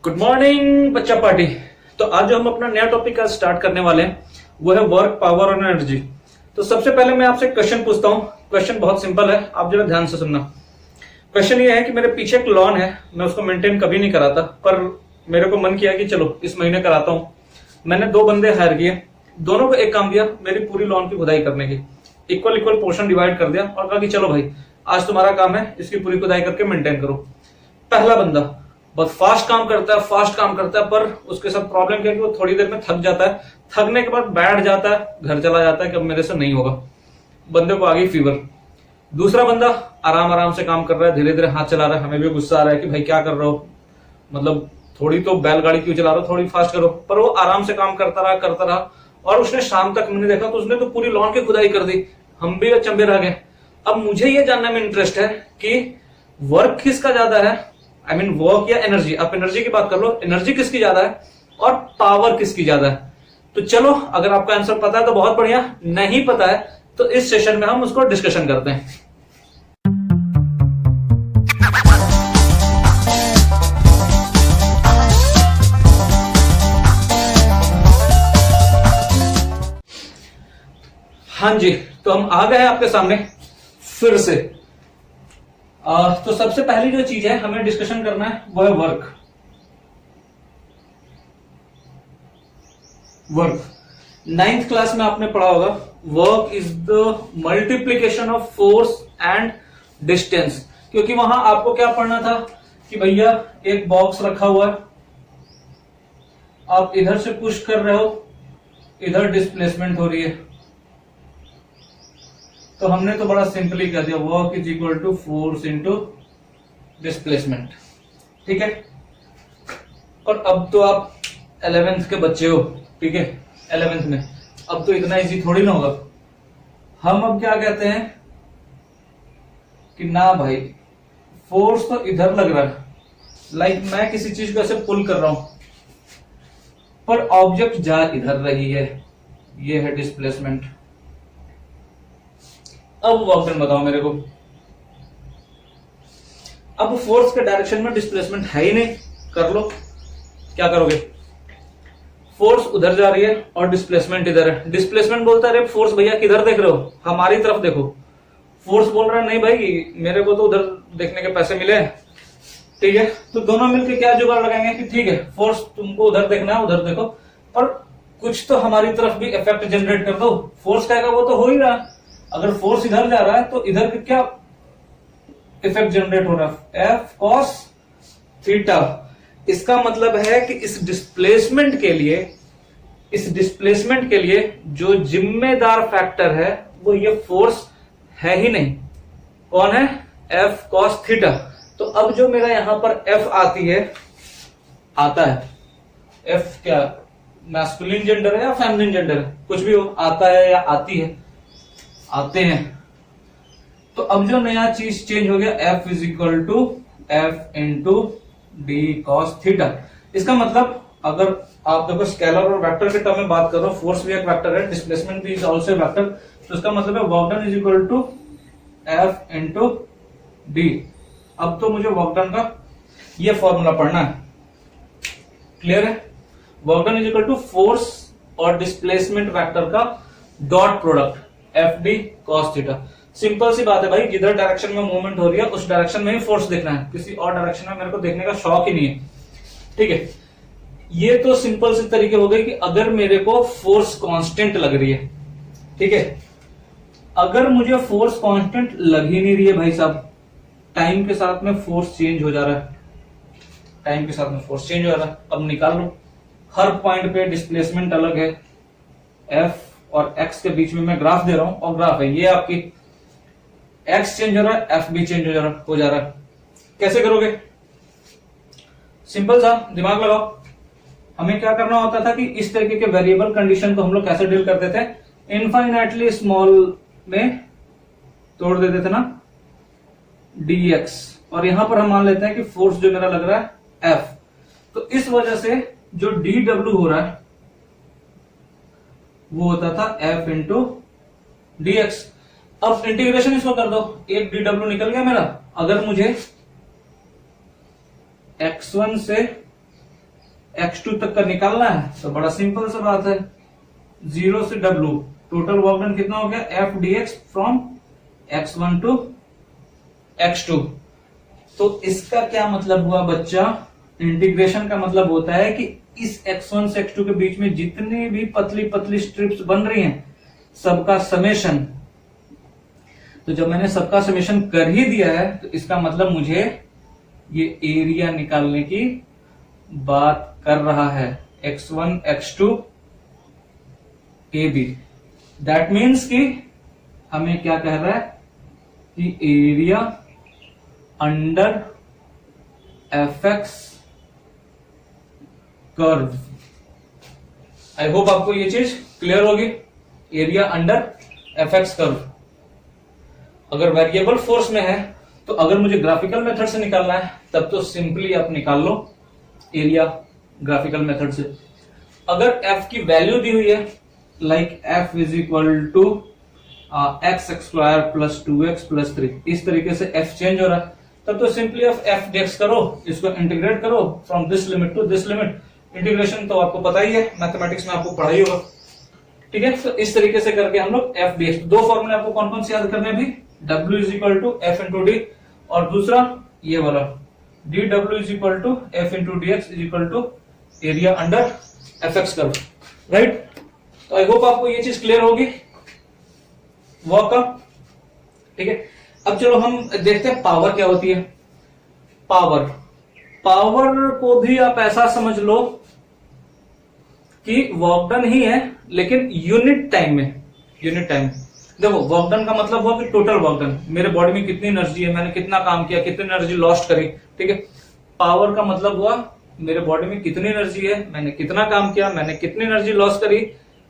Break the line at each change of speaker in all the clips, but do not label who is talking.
Good morning बच्चा party. तो आज जो हम अपना नया टॉपिक आज स्टार्ट करने वाले हैं वो है वर्क, पावर और एनर्जी। तो सबसे पहले मैं आपसे क्वेश्चन पूछता हूँ। क्वेश्चन बहुत सिंपल है, आप जरा ध्यान से सुनना। क्वेश्चन ये है कि मेरे पीछे एक लॉन है, मैं उसको मेंटेन कभी नहीं कराता, पर मेरे को मन किया कि चलो इस महीने कराता हूँ। मैंने 2 बंदे हायर किए, दोनों को एक काम दिया, मेरी पूरी लॉन की खुदाई करने की। इक्वल इक्वल पोर्शन डिवाइड कर दिया और कहा कि चलो भाई आज तुम्हारा काम है, इसकी पूरी खुदाई करके मेंटेन करो। पहला बंदा बहुत फास्ट काम करता है, पर उसके साथ प्रॉब्लम क्या है कि वो थोड़ी देर में थक जाता है। थकने के बाद बैठ जाता है, घर चला जाता है कि अब मेरे से नहीं होगा। बंदे को आ गई फीवर। दूसरा बंदा आराम से काम कर रहा है, धीरे धीरे हाथ चला रहा है। हमें भी गुस्सा आ रहा है कि भाई क्या कर रहे हो, मतलब थोड़ी तो बैलगाड़ी क्यों चला रहे हो, थोड़ी फास्ट करो। पर वो आराम से काम करता रहा और उसने शाम तक मैंने देखा तो उसने तो पूरी लॉन की खुदाई कर दी। हम भी अचंभे रह गए। अब मुझे ये जानने में इंटरेस्ट है कि वर्क किसका ज्यादा है, आई मीन वर्क या एनर्जी। आप एनर्जी की बात कर लो, एनर्जी किसकी ज्यादा है और पावर किसकी ज्यादा है। तो चलो, अगर आपका आंसर पता है तो बहुत बढ़िया, नहीं पता है तो इस सेशन में हम उसको डिस्कशन करते हैं। हाँ जी, तो हम आ गए हैं आपके सामने फिर से। तो सबसे पहली जो चीज है हमें डिस्कशन करना है वो है वर्क। नाइन्थ क्लास में आपने पढ़ा होगा, work is the multiplication of force and distance. क्योंकि वहां आपको क्या पढ़ना था कि भैया एक बॉक्स रखा हुआ है, आप इधर से पुश कर रहे हो, इधर डिस्प्लेसमेंट हो रही है। तो हमने तो बड़ा सिंपली कह दिया, work is equal to force into displacement. ठीक है। और अब तो आप 11th के बच्चे हो, ठीक है, 11th में, अब तो इतना इजी थोड़ी ना होगा। हम अब क्या कहते हैं कि ना भाई फोर्स तो इधर लग रहा है, लाइक मैं किसी चीज को ऐसे पुल कर रहा हूं पर ऑब्जेक्ट जा इधर रही है, ये है डिस्प्लेसमेंट। अब वर्क डन बताओ मेरे को। अब फोर्स के डायरेक्शन में डिस्प्लेसमेंट है ही नहीं, कर लो, क्या करोगे। फोर्स उधर जा रही है और डिस्प्लेसमेंट इधर है। डिस्प्लेसमेंट बोलता है अरे फोर्स भैया किधर देख रहे हो, हमारी तरफ देखो। फोर्स बोल रहा है नहीं भाई, मेरे को तो उधर देखने के पैसे मिले। ठीक है, तो दोनों मिलकर क्या जुगाड़ लगाएंगे कि ठीक है फोर्स तुमको उधर देखना है, उधर देखो, पर कुछ तो हमारी तरफ भी इफेक्ट जनरेट कर दो। फोर्स कहेगा वो तो हो ही रहा है, अगर फोर्स इधर जा रहा है तो इधर क्या इफेक्ट जनरेट हो रहा है, एफ कॉस थीटा। इसका मतलब है कि इस डिस्प्लेसमेंट के लिए जो जिम्मेदार फैक्टर है वो ये फोर्स है ही नहीं। कौन है, एफ कॉस थीटा। तो अब जो मेरा यहां पर एफ आता है, एफ क्या मैस्कुलिन जेंडर है या फेमिनिन जेंडर है, कुछ भी हो, आता है या आती है, आते हैं। तो अब जो नया चीज चेंज हो गया, F is equal to F into D cos theta. इसका मतलब अगर आप देखो स्केलर और वेक्टर के टर्म में बात कर रहे हो, फोर्स भी एक वेक्टर है, डिस्प्लेसमेंट भी इज ऑल्सो वेक्टर, तो इसका मतलब है work done is equal to F into D. अब तो मुझे वर्क डन का ये फॉर्मूला पढ़ना है, क्लियर है। Work done is equal to force और डिस्प्लेसमेंट वेक्टर का dot product, F D cos theta. Simple सी बात है भाई, जिधर डायरेक्शन में मूवमेंट हो रही है उस डायरेक्शन में ही फोर्स देखना है, किसी और डायरेक्शन में मेरे को देखने का शौक ही नहीं है। ठीक है, ये तो सिंपल सी तरीके हो गए कि अगर मेरे को फोर्स कांस्टेंट लग रही है, ठीक है, अगर मुझे फोर्स कांस्टेंट लग ही नहीं रही है भाई साहब, टाइम के साथ में फोर्स चेंज हो जा रहा है, टाइम के साथ में फोर्स चेंज हो रहा है। अब निकाल लो, हर पॉइंट पे डिस्प्लेसमेंट अलग है, एफ और एक्स के बीच में मैं ग्राफ दे रहा हूं और ग्राफ है ये आपकी, एक्स चेंज हो रहा है, एफ भी चेंज हो जा रहा है। कैसे करोगे, सिंपल सा दिमाग लगाओ। हमें क्या करना होता था कि इस तरीके के वेरिएबल कंडीशन को हम लोग कैसे डील करते थे, इनफाइनाइटली स्मॉल में तोड़ देते थे ना, dx, और यहां पर हम मान लेते हैं कि फोर्स जो मेरा लग रहा है F, तो इस वजह से जो dw हो रहा है वो होता था F इंटू dx। अब इंटीग्रेशन इसको कर दो, एक dw निकल गया मेरा। अगर मुझे x1 से x2 तक का निकालना है तो बड़ा सिंपल सा बात है, 0 से w टोटल वर्क डन कितना हो गया, f dx from x1 to x2। तो इसका क्या मतलब हुआ बच्चा, इंटीग्रेशन का मतलब होता है कि इस x1 से x2 के बीच में जितनी भी पतली पतली स्ट्रिप्स बन रही हैं सबका समेशन। तो जब मैंने सबका समेशन कर ही दिया है तो इसका मतलब मुझे ये एरिया निकालने की बात कर रहा है, x1 x2 AB। That means कि हमें क्या कह रहा है कि area under fx curve. I hope आपको ये चीज क्लियर होगी, एरिया अंडर fx कर्व। अगर वेरिएबल फोर्स में है तो अगर मुझे ग्राफिकल मेथड से निकालना है तब तो सिंपली आप निकाल लो एरिया ग्राफिकल मेथड से। अगर f की वैल्यू दी हुई है like f is equal to X square plus 2x plus 3, इस तरीके से f चेंज हो रहा है तब तो सिंपली आप f dx करो, इसको इंटीग्रेट करो from this limit to this limit. Integration तो आपको पता ही है, मैथमेटिक्स में आपको पढ़ाई होगा, ठीक है। तो इस तरीके से करके हम लोग f dx, दो फॉर्मूले आपको कौन कौन से याद करने हैं अभी, w is equal to F into d और दूसरा ये वाला dw is equal to F into dx is equal to area under fx curve, right. तो आई होप आपको ये चीज क्लियर होगी वर्क का, ठीक है। अब चलो हम देखते हैं पावर क्या होती है। पावर को भी आप ऐसा समझ लो कि वर्क डन ही है लेकिन यूनिट टाइम में। देखो वर्क डन का मतलब हुआ कि टोटल वर्क डन, मेरे बॉडी में कितनी एनर्जी है, मैंने कितना काम किया, कितनी एनर्जी लॉस्ट करी, ठीक है। पावर का मतलब हुआ मेरे बॉडी में कितनी एनर्जी है, मैंने कितना काम किया, मैंने कितनी एनर्जी लॉस करी,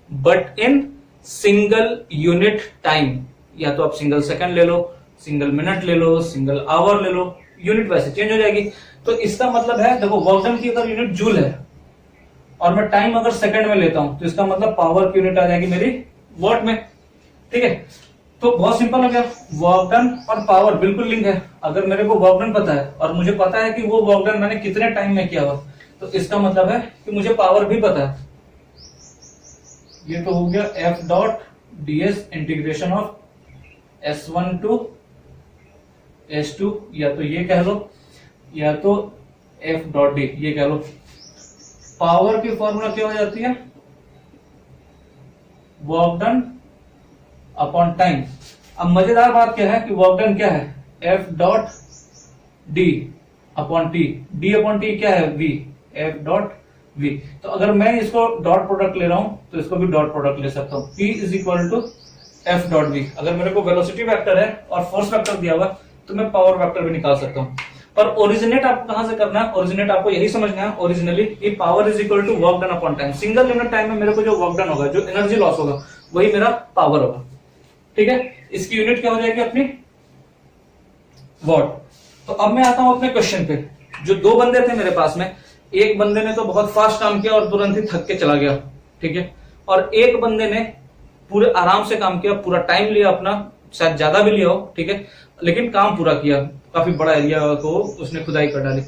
but in single unit time. या तो आप सिंगल सेकंड ले लो, सिंगल मिनट ले लो, सिंगल आवर ले लो, यूनिट वैसे चेंज हो जाएगी। तो इसका मतलब है देखो वर्क डन की अगर यूनिट जूल है और मैं टाइम अगर सेकंड में लेता हूं तो इसका मतलब पावर की यूनिट आ जाएगी मेरी वॉट में, ठीक है। तो बहुत सिंपल हो गया, वर्क डन और पावर बिल्कुल लिंक है। अगर मेरे को वर्क डन पता है और मुझे पता है कि वो वर्क डन मैंने कितने टाइम में किया हुआ तो इसका मतलब है कि मुझे पावर भी पता है। ये तो हो गया F dot ds integration of S1 to S2, या तो ये कह लो या तो एफ डॉट डी ये कह लो। पावर की फॉर्मूला क्या हो जाती है, वर्क डन अपॉन टाइम। अब मजेदार बात क्या है कि वर्क डन क्या है, F dot D upon T, D upon T क्या है वी, एफ डॉट वी। तो अगर मैं इसको डॉट प्रोडक्ट ले रहा हूं तो इसको भी डॉट प्रोडक्ट ले सकता हूं, P is equal to F dot v. अगर मेरे को वेलोसिटी वेक्टर है और फोर्स वेक्टर दिया हुआ तो मैं पावर वेक्टर भी निकाल सकता हूं। पर ओरिजिनेट आपको कहां से करना है, ओरिजिनेट आपको यही समझना है ओरिजिनली कि power is equal to work done upon time. Single unit time में मेरे को जो वर्क डन होगा, जो एनर्जी लॉस होगा, वही मेरा पावर होगा, ठीक है। इसकी यूनिट क्या हो जाएगी अपनी वॉट। तो अब मैं आता हूं अपने क्वेश्चन पे। जो दो बंदे थे मेरे पास में, एक बंदे ने तो बहुत फास्ट काम किया और तुरंत ही थक के चला गया, ठीक है, और एक बंदे ने पूरे आराम से काम किया, पूरा टाइम लिया अपना, शायद ज्यादा भी लिया हो, ठीक है, लेकिन काम पूरा किया, काफी बड़ा एरिया को उसने खुदाई कर डाली।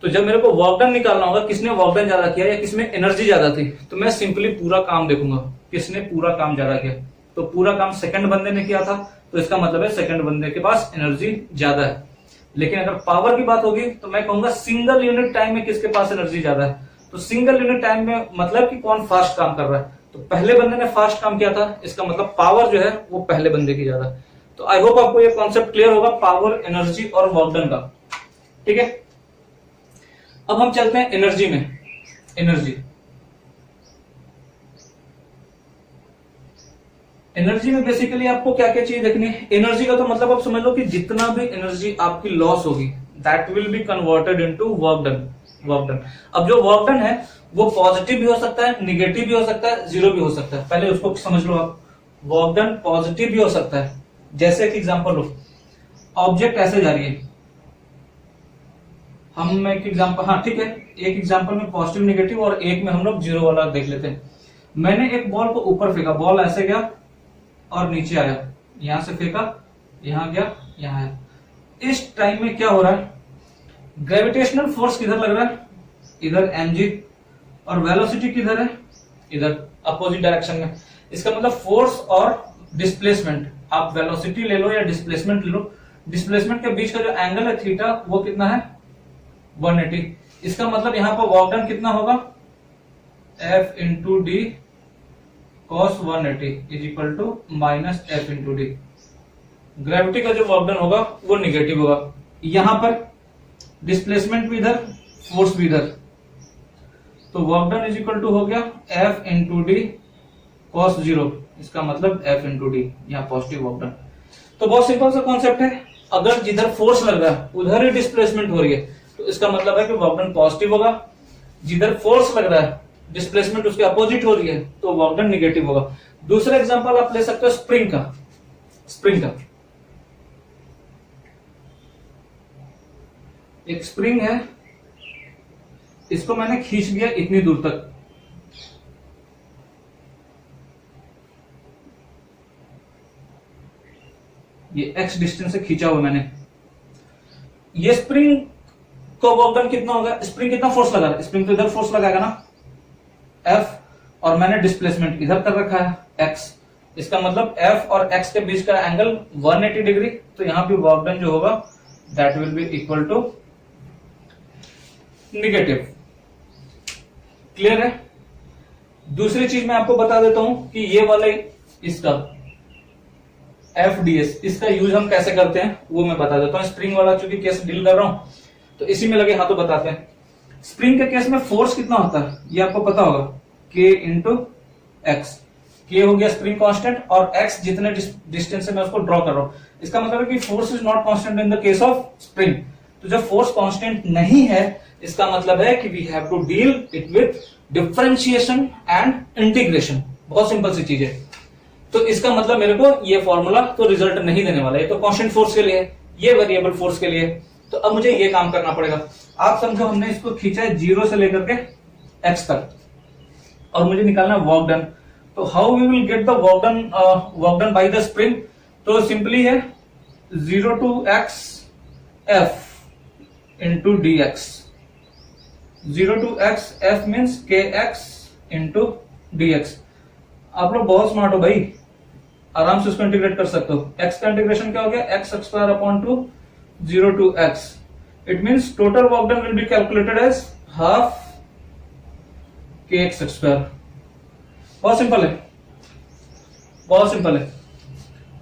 तो जब मेरे को वर्क डन निकालना होगा किसने वर्क डन ज्यादा किया या किसमें एनर्जी ज्यादा थी, तो मैं सिंपली पूरा काम देखूंगा किसने पूरा काम ज्यादा किया। तो पूरा काम सेकंड बंदे ने किया था तो इसका मतलब है सेकंड बंदे के पास एनर्जी ज्यादा है। लेकिन अगर पावर की बात होगी तो मैं कहूंगा सिंगल यूनिट टाइम में किसके पास एनर्जी ज्यादा है। तो सिंगल यूनिट टाइम में मतलब कि कौन फास्ट काम कर रहा है, तो पहले बंदे ने फास्ट काम किया था, इसका मतलब पावर जो है वो पहले बंदे की ज्यादा है। तो आई होप आपको ये कॉन्सेप्ट क्लियर होगा पावर, एनर्जी और वर्क डन का, ठीक है। अब हम चलते हैं एनर्जी में। एनर्जी में बेसिकली आपको क्या क्या चीज देखनी है। एनर्जी का तो मतलब आप समझ लो कि जितना भी एनर्जी आपकी लॉस होगी that will be converted into work done. अब जो वर्क डन है वो पॉजिटिव भी हो सकता है, निगेटिव भी हो सकता है, जीरो भी हो सकता है। पहले उसको समझ लो आप, वर्क डन पॉजिटिव भी हो सकता है। जैसे एक एग्जांपल लो, ऑब्जेक्ट ऐसे जा रही है, हम एक एग्जांपल, हाँ ठीक है, एक एग्जांपल में पॉजिटिव निगेटिव और एक में हम लोग जीरो वाला देख लेते हैं। मैंने एक बॉल को ऊपर फेंका, बॉल ऐसे गया और नीचे आया, यहां से फेंका, यहां गया, यहां आया। इस टाइम में क्या हो रहा है, ग्रेविटेशनल फोर्स किधर लग रहा है, इधर mg, और वेलोसिटी किधर है, इधर अपोजिट डायरेक्शन में। इसका मतलब फोर्स और डिस्प्लेसमेंट, आप वेलोसिटी ले लो या डिस्प्लेसमेंट ले लो, डिस्प्लेसमेंट के बीच का जो एंगल है थीटा वो कितना है 180। इसका मतलब यहां पर वर्क डन कितना होगा, F into D cos 180 is equal to minus F into d. Gravity का जो वर्क डन होगा वो निगेटिव होगा। यहां पर डिस्प्लेसमेंट भी इधर, फोर्स भी इधर, तो work done is equal to हो गया F इंटू डी कॉस 0। इसका मतलब F इंटू डी, यहाँ पॉजिटिव वर्क डन। तो बहुत सिंपल सा कॉन्सेप्ट है, अगर जिधर फोर्स लग रहा है उधर ही डिस्प्लेसमेंट हो रही है तो इसका मतलब है कि वर्क डन पॉजिटिव होगा। जिधर फोर्स लग रहा है डिस्प्लेसमेंट उसके अपोजिट हो रही है तो वर्क डन निगेटिव होगा। दूसरा एग्जांपल आप ले सकते हो स्प्रिंग का। एक स्प्रिंग है, इसको मैंने खींच दिया इतनी दूर तक, ये x डिस्टेंस से खींचा हुआ मैंने। ये स्प्रिंग को वर्क डन कितना होगा, स्प्रिंग कितना फोर्स लगा रहा है, स्प्रिंग तो इधर फोर्स लगाएगा ना F, और मैंने डिस्प्लेसमेंट इधर कर रखा है x। इसका मतलब F और x के बीच का एंगल 180 डिग्री, तो यहां पे वर्क डन जो होगा that will be equal to negative. Clear है। दूसरी चीज मैं आपको बता देता हूं कि ये वाला इसका FDS, इसका यूज हम कैसे करते हैं वो मैं बता देता हूं। स्प्रिंग वाला चूंकि केस डील कर रहा हूं तो इसी में लगे हाथों बताते हैं। स्प्रिंग के केस में फोर्स कितना होता है ये आपको पता होगा, K इंटू एक्स। K हो गया स्प्रिंग कांस्टेंट और x जितने डिस्टेंस से मैं उसको ड्रॉ कर रहा हूं। इसका मतलब है कि force is not constant in the case of spring. तो जब फोर्स कांस्टेंट नहीं है इसका मतलब है कि we have to deal it with differentiation and integration. बहुत सिंपल सी चीज है। तो इसका मतलब मेरे को ये फॉर्मूला तो रिजल्ट नहीं देने वाला है, तो कांस्टेंट फोर्स के लिए है, ये वेरिएबल फोर्स के लिए। तो अब मुझे ये काम करना पड़ेगा। आप समझो हमने इसको खींचा है 0 से लेकर के x तक और मुझे निकालना है वर्क डन। तो how we will get the work done by the spring, तो सिंपली है 0 to x F into d x. 0 to x F means kx into d x. आप लोग बहुत स्मार्ट हो भाई, आराम से उसको इंटीग्रेट कर सकते हो। x का इंटीग्रेशन क्या हो गया, x square upon 2 0 to x। It means total work done will be calculated as half kx square. बहुत सिंपल है, बहुत सिंपल है।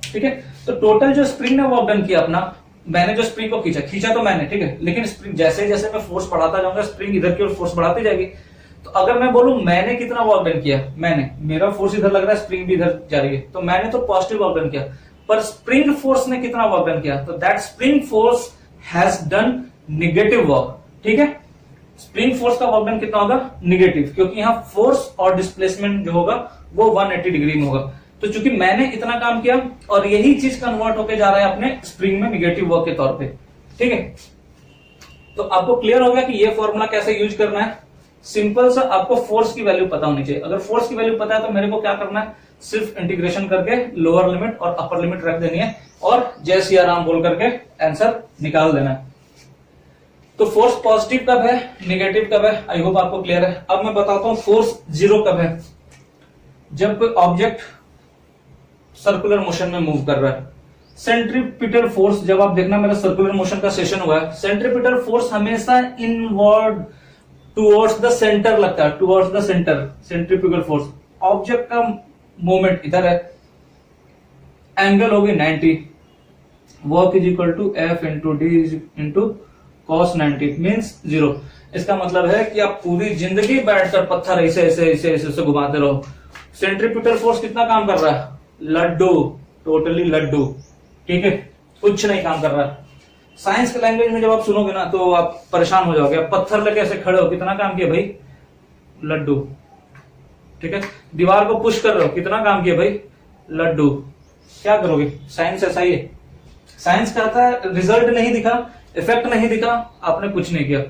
ठीक है, तो टोटल जो स्प्रिंग ने वर्क डन किया अपना, मैंने जो स्प्रिंग को खींचा तो मैंने, ठीक है, लेकिन स्प्रिंग जैसे जैसे मैं फोर्स बढ़ाता जाऊंगा स्प्रिंग इधर की ओर फोर्स बढ़ाती जाएगी। तो अगर मैं बोलूं मैंने कितना वर्क डन किया, मेरा फोर्स इधर लग रहा है, स्प्रिंग भी इधर जा रही है, तो मैंने तो पॉजिटिव वर्क डन किया। पर स्प्रिंग फोर्स ने कितना वर्क डन किया, तो that spring force has done negative work. ठीक है, स्प्रिंग फोर्स का वर्क डन कितना होगा, निगेटिव, क्योंकि यहां फोर्स और डिस्प्लेसमेंट जो होगा वो 180 डिग्री में होगा। तो चूंकि मैंने इतना काम किया और यही चीज कन्वर्ट होके जा रहा है अपने स्प्रिंग में निगेटिव वर्क के तौर पे। ठीक है, तो आपको क्लियर हो गया कि ये फॉर्मूला कैसे यूज करना है। सिंपल सा, आपको फोर्स की वैल्यू पता होनी चाहिए। अगर फोर्स की वैल्यू पता है तो मेरे को क्या करना है, सिर्फ इंटीग्रेशन करके लोअर लिमिट और अपर लिमिट रख देनी है और जय सिया राम बोल करके आंसर निकाल देना है। तो फोर्स पॉजिटिव कब है, निगेटिव कब है, आई होप आपको क्लियर है। अब मैं बताता हूं फोर्स 0 कब है, जब कोई ऑब्जेक्ट सर्कुलर मोशन में मूव कर रहा है। सेंट्रीपिटल फोर्स, जब आप देखना मेरा सर्कुलर मोशन का सेशन हुआ है, सेंट्रीपिटल फोर्स हमेशा इनवर्ड टुवर्ड्स द सेंटर लगता है, towards the centre. Centripetal force, object का मूवमेंट इधर है, एंगल होगी 90, work is equal to F into d into cos 90 means 0। इसका मतलब है कि आप पूरी जिंदगी बैठकर पत्थर ऐसे ऐसे ऐसे ऐसे घुमाते रहो, सेंट्रीपिटल फोर्स कितना काम कर रहा है, लड्डू, टोटली लड्डू। ठीक है, कुछ नहीं काम कर रहा है। साइंस के लैंग्वेज में जब आप सुनोगे ना तो आप परेशान हो जाओगे। पत्थर लेके ऐसे खड़े हो, कितना काम किया भाई, लड्डू। ठीक है, दीवार को पुश कर रहे हो, कितना काम किया भाई, लड्डू। क्या करोगे, साइंस ऐसा ही है। साइंस कहता है रिजल्ट नहीं दिखा, इफेक्ट नहीं दिखा, आपने कुछ नहीं किया।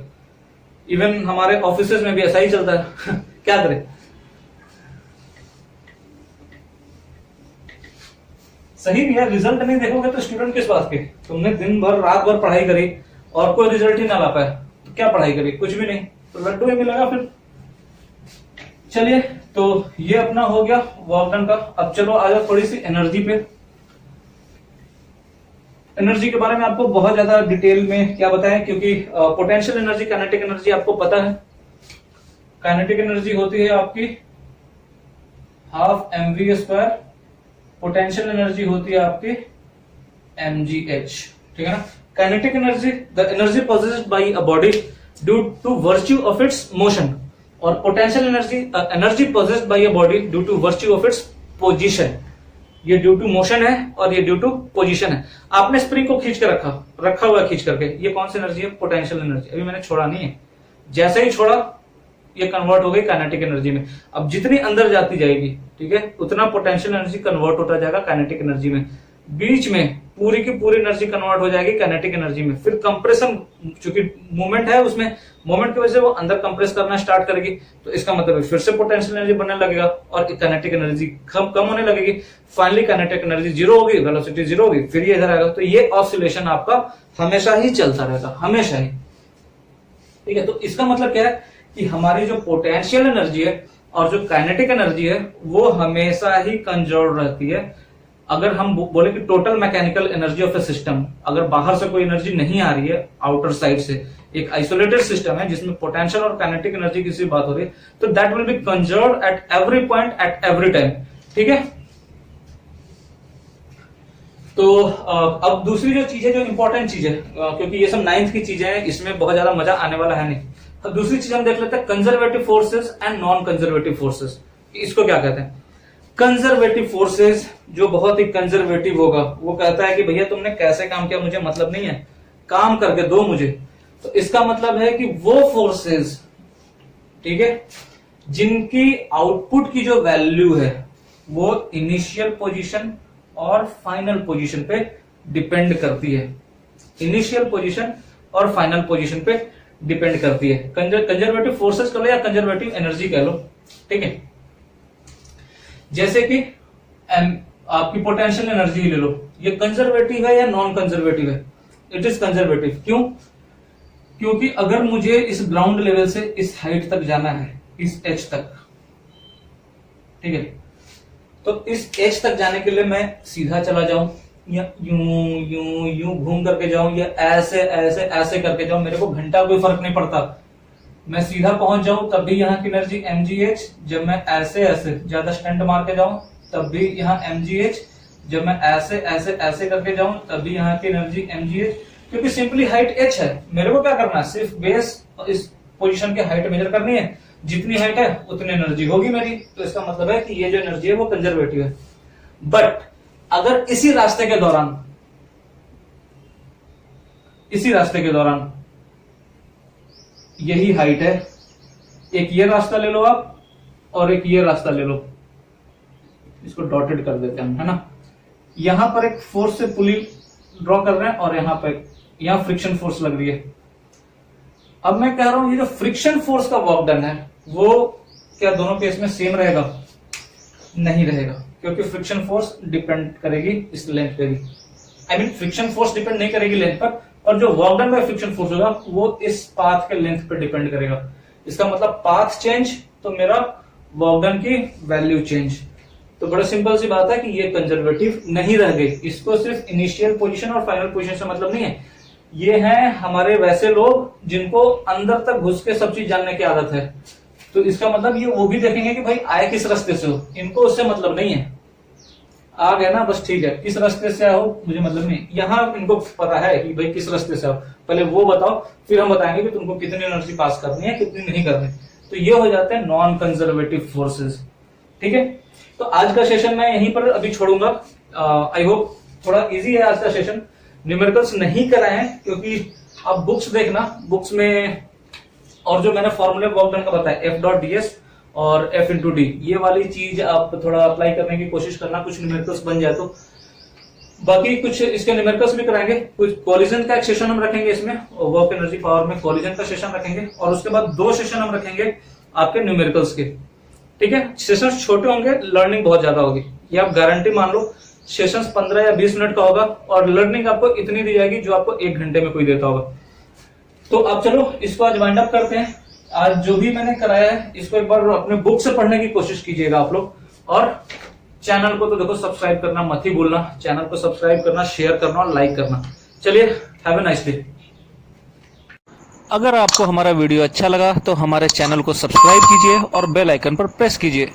इवन हमारे ऑफिसेज में भी ऐसा ही चलता है। क्या करें, सही भी है, रिजल्ट नहीं देखोगे तो स्टूडेंट किस बात के। तुमने दिन भर रात भर पढ़ाई करी और कोई रिजल्ट ही ना ला पाए तो क्या पढ़ाई करी, कुछ भी नहीं। तो लड्डू ही मिलेगा फिर। चलिए, तो ये अपना हो गया वर्क डन का। अब चलो आ जाओ थोड़ी सी एनर्जी पे। एनर्जी के बारे में आपको बहुत ज्यादा डिटेल में क्या बताएं, क्योंकि पोटेंशियल एनर्जी, काइनेटिक एनर्जी आपको पता है। काइनेटिक एनर्जी होती है आपकी हाफ mv², पोटेंशियल एनर्जी होती है आपकी mgh, ठीक है ना। Kinetic energy, the energy possessed by a body due to virtue of its motion, और potential energy, energy possessed by a body due to virtue of its position. ये due to motion है और ये due to position है। आपने spring को खींच के रखा हुआ है खींच करके, ये कौन सी एनर्जी है? Potential energy. अभी मैंने छोड़ा नहीं है, जैसे ही छोड़ा ये कन्वर्ट हो गई काइनेटिक एनर्जी में। अब जितनी अंदर जाती जाएगी, ठीक है, उतना पोटेंशियल एनर्जी कन्वर्ट होता जाएगा काइनेटिक एनर्जी में। बीच में पूरी की पूरी एनर्जी कन्वर्ट हो जाएगी काइनेटिक एनर्जी में। फिर कंप्रेशन, चूंकि मूवमेंट है उसमें, मूवमेंट की वजह से वो अंदर कंप्रेस करना स्टार्ट करेगी, तो इसका मतलब है फिर से पोटेंशियल एनर्जी बनने लगेगा और काइनेटिक एनर्जी कम होने लगेगी। फाइनली काइनेटिक एनर्जी जीरो होगी, वेलोसिटी जीरो होगी, फिर ये इधर आएगा। तो ये ऑसिलेशन आपका हमेशा ही चलता रहता, हमेशा ही, ठीक है। तो इसका मतलब क्या है कि हमारी जो पोटेंशियल एनर्जी है और जो काइनेटिक एनर्जी है वो हमेशा ही कंजर्व रहती है। अगर हम बोले कि total mechanical energy of A system, अगर बाहर से कोई एनर्जी नहीं आ रही है, आउटर साइड से, एक आइसोलेटेड सिस्टम है जिसमें पोटेंशियल और काइनेटिक एनर्जी की बात हो रही है, तो that will B conserve at every point at every time, ठीक है। तो अब दूसरी जो चीज है, जो इंपॉर्टेंट चीज है, क्योंकि ये सब 9th की चीजें हैं, इसमें बहुत ज्यादा मजा आने वाला है नहीं। तो दूसरी चीज हम देख लेते हैं, conservative forces and non conservative forces. इसको क्या कहते हैं? कंजर्वेटिव फोर्सेस, जो बहुत ही कंजर्वेटिव होगा, वो कहता है कि भैया तुमने कैसे काम किया मुझे मतलब नहीं है, काम करके दो मुझे। तो इसका मतलब है कि वो फोर्सेस, ठीक है, जिनकी आउटपुट की जो वैल्यू है वो इनिशियल पोजीशन और फाइनल पोजीशन पे डिपेंड करती है। इनिशियल पोजीशन और फाइनल पोजीशन पे डिपेंड करती है। कंजर्वेटिव फोर्सेस कह लो या कंजर्वेटिव एनर्जी कह लो, ठीक है। जैसे कि आपकी पोटेंशियल एनर्जी ले लो, ये कंजर्वेटिव है या नॉन कंजर्वेटिव है? It is conservative. क्यों? क्योंकि अगर मुझे इस ग्राउंड लेवल से इस हाइट तक जाना है, इस एच तक, ठीक है, तो इस एच तक जाने के लिए मैं सीधा चला जाऊं या यूं यूं यूं घूम करके जाऊं या ऐसे ऐसे ऐसे करके जाऊं, मेरे को घंटा कोई फर्क नहीं पड़ता। मैं सीधा पहुंच जाऊं तब भी यहाँ की एनर्जी mgh, जब मैं ऐसे ऐसे ज्यादा स्टंट मार के जाऊं तब भी यहाँ mgh, जब मैं ऐसे ऐसे ऐसे करके जाऊं तब भी यहाँ की एनर्जी mgh, क्योंकि सिंपली हाइट h है। मेरे को क्या करना है? सिर्फ बेस इस पोजीशन की हाइट मेजर करनी है, जितनी हाइट है उतनी एनर्जी होगी मेरी। तो इसका मतलब है कि ये जो एनर्जी है वो कंजर्वेटिव है। बट अगर इसी रास्ते के दौरान यही हाइट है, एक ये रास्ता ले लो आप और एक ये रास्ता ले लो, इसको डॉटेड कर देते हैं, है ना। यहां पर एक फोर्स से पुली ड्रॉ कर रहे हैं और यहां फ्रिक्शन फोर्स लग रही है। अब मैं कह रहा हूं ये जो फ्रिक्शन फोर्स का वर्क डन है वो क्या दोनों केस में सेम रहेगा? नहीं रहेगा, क्योंकि फ्रिक्शन फोर्स डिपेंड करेगी इस लेंथ पे भी। I mean friction force depend नहीं करेगी लेंथ पर, और जो work done by friction force होगा वो इस पाथ के लेंथ पे डिपेंड करेगा। इसका मतलब पाथ चेंज तो मेरा वर्क डन की वैल्यू चेंज। तो बड़ा सिंपल सी बात है कि ये कंजर्वेटिव नहीं रह गई। इसको सिर्फ इनिशियल पोजीशन और फाइनल पोजीशन से मतलब नहीं है। ये हैं हमारे वैसे लोग जिनको अंदर तक घुस के सब चीज जानने की आदत है। तो इसका मतलब ये वो भी देखेंगे कि भाई आए किस रास्ते से हो, इनको उससे मतलब नहीं है। आ गए ना, बस ठीक है, किस रास्ते से आओ मुझे मतलब नहीं। यहाँ इनको पता है कि भाई किस रास्ते से आओ, पहले वो बताओ, फिर हम बताएंगे कि तुमको कितनी एनर्जी पास करनी है, कितनी नहीं करनी। तो ये हो जाते हैं नॉन कंजर्वेटिव फोर्सेस, ठीक है। तो आज का सेशन मैं यहीं पर अभी छोड़ूंगा। आई होप थोड़ा इजी है आज का सेशन। न्यूमेरिकल्स नहीं कराए हैं क्योंकि आप बुक्स देखना, बुक्स में और जो मैंने फॉर्मूले वर्क डन का बताया F.ds और F/d, ये वाली चीज आप थोड़ा अप्लाई करने की कोशिश करना, कुछ न्यूमेरिकल्स बन जाए तो। बाकी कुछ इसके न्यूमेरिकल्स भी कराएंगे, कुछ कोलिजन का एक सेशन हम रखेंगे इसमें, वर्क एनर्जी पावर में कोलिजन का सेशन रखेंगे, और उसके बाद 2 सेशन हम रखेंगे आपके न्यूमेरिकल्स के, ठीक है। सेशन छोटे होंगे, लर्निंग बहुत ज्यादा होगी, ये आप गारंटी मान लो। सेशंस 15 या 20 मिनट का होगा और लर्निंग आपको इतनी दी जाएगी जो आपको 1 घंटे में कोई देता होगा। तो अब चलो इसको आज वाइंड अप करते हैं। आज जो भी मैंने कराया है इसको एक बार अपने बुक से पढ़ने की कोशिश कीजिएगा आप लोग, और चैनल को तो देखो सब्सक्राइब करना मत ही भूलना, चैनल को सब्सक्राइब करना, शेयर करना और लाइक करना। चलिए, हैव ए नाइस डे।
अगर आपको हमारा वीडियो अच्छा लगा तो हमारे चैनल को सब्सक्राइब कीजिए और बेल आइकन पर प्रेस कीजिए।